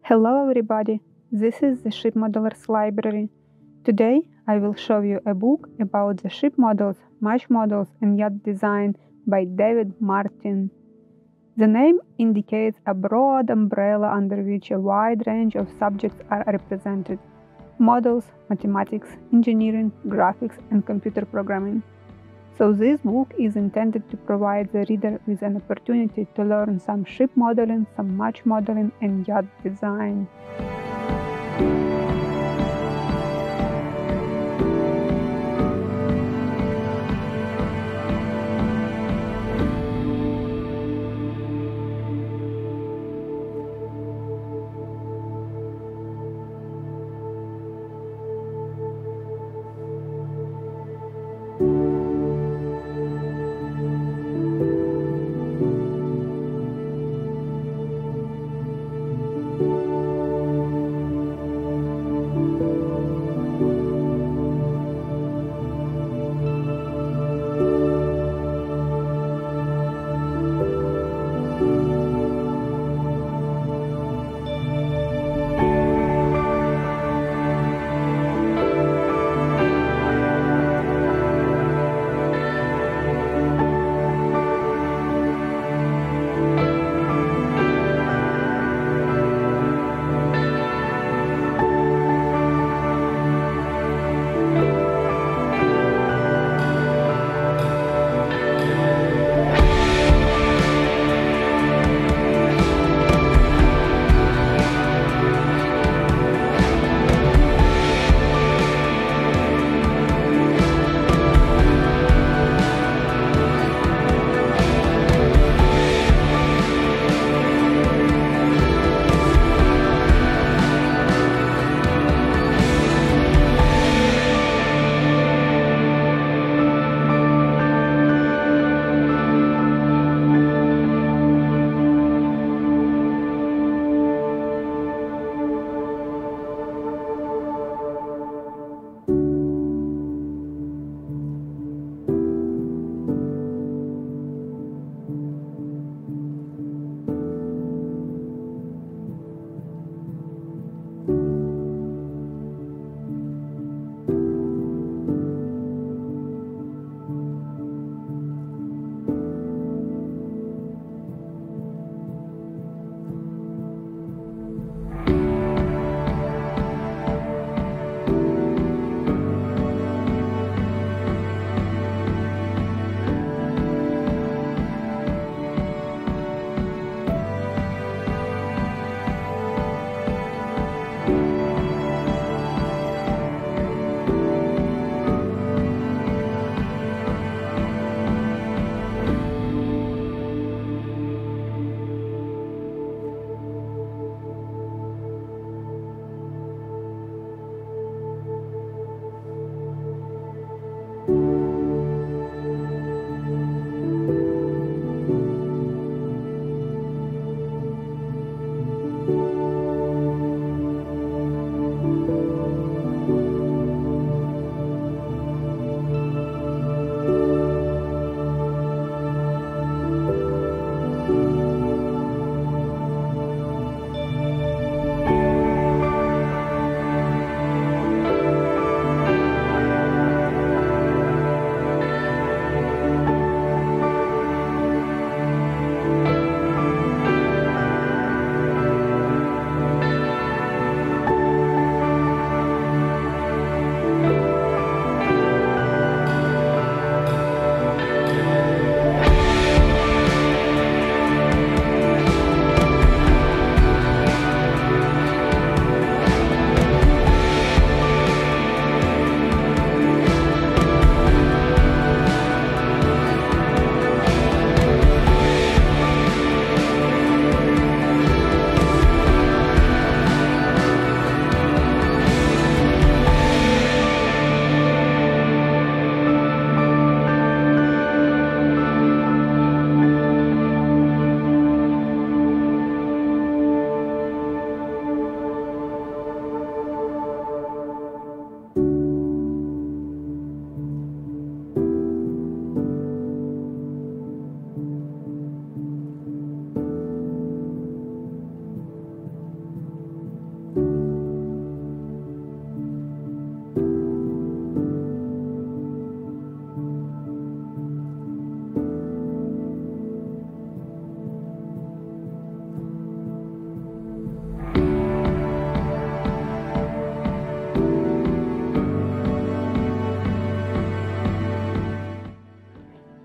Hello everybody, this is the Ship Modelers Library. Today I will show you a book about the ship models, match models and yacht design by David Martin. The name indicates a broad umbrella under which a wide range of subjects are represented: models, mathematics, engineering, graphics and computer programming. So this book is intended to provide the reader with an opportunity to learn some ship modeling, some match modeling and yacht design.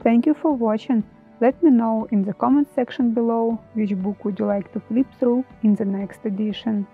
Thank you for watching. Let me know in the comment section below which book would you like to flip through in the next edition.